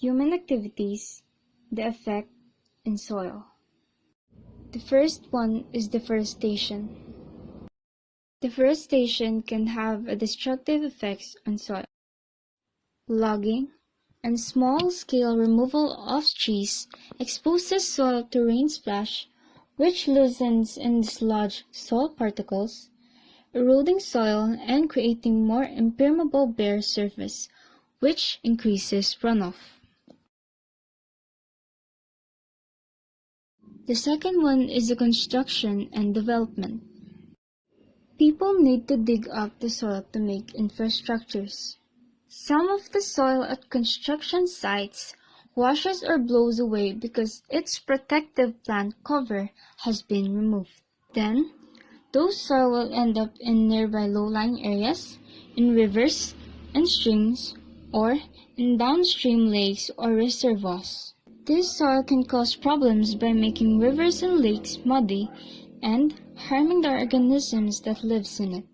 Human activities, the effect in soil. The first one is deforestation. Deforestation can have a destructive effects on soil. Logging and small-scale removal of trees exposes soil to rain splash, which loosens and dislodges soil particles, eroding soil and creating more impermeable bare surface, which increases runoff. The second one is the construction and development. People need to dig up the soil to make infrastructures. Some of the soil at construction sites washes or blows away because its protective plant cover has been removed. Then, those soil will end up in nearby low-lying areas, in rivers and streams, or in downstream lakes or reservoirs. This soil can cause problems by making rivers and lakes muddy and harming the organisms that live in it.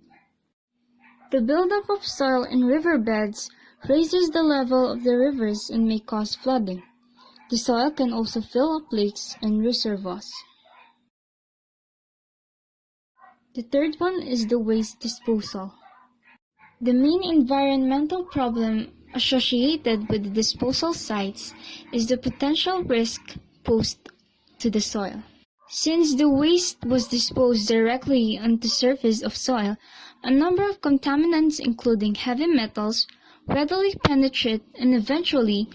The buildup of soil in riverbeds raises the level of the rivers and may cause flooding. The soil can also fill up lakes and reservoirs. The third one is the waste disposal. The main environmental problem associated with the disposal sites is the potential risk posed to the soil. Since the waste was disposed directly on the surface of soil, a number of contaminants including heavy metals readily penetrate and eventually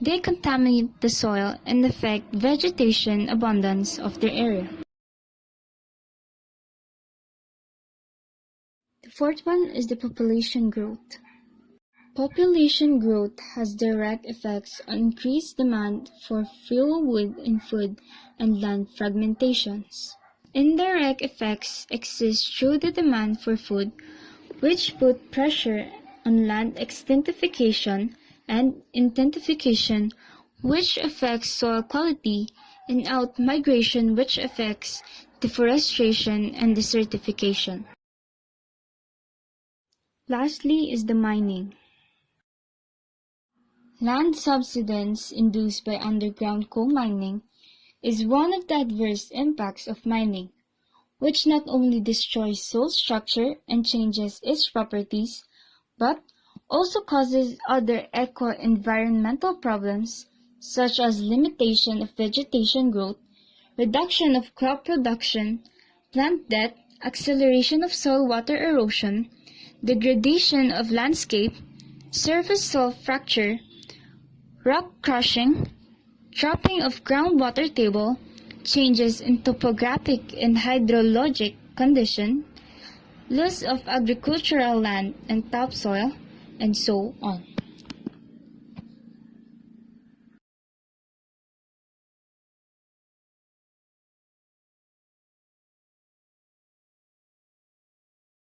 they contaminate the soil and affect vegetation abundance of the area. The fourth one is the population growth. Population growth has direct effects on increased demand for fuel, wood, and food, and land fragmentations. Indirect effects exist through the demand for food, which put pressure on land extinctification and intensification, which affects soil quality, and out-migration, which affects deforestation and desertification. Lastly is the mining. Land subsidence induced by underground coal mining is one of the adverse impacts of mining, which not only destroys soil structure and changes its properties, but also causes other eco-environmental problems such as limitation of vegetation growth, reduction of crop production, plant death, acceleration of soil-water erosion, degradation of landscape, surface soil fracture, rock crushing, dropping of groundwater table, changes in topographic and hydrologic condition, loss of agricultural land and topsoil, and so on.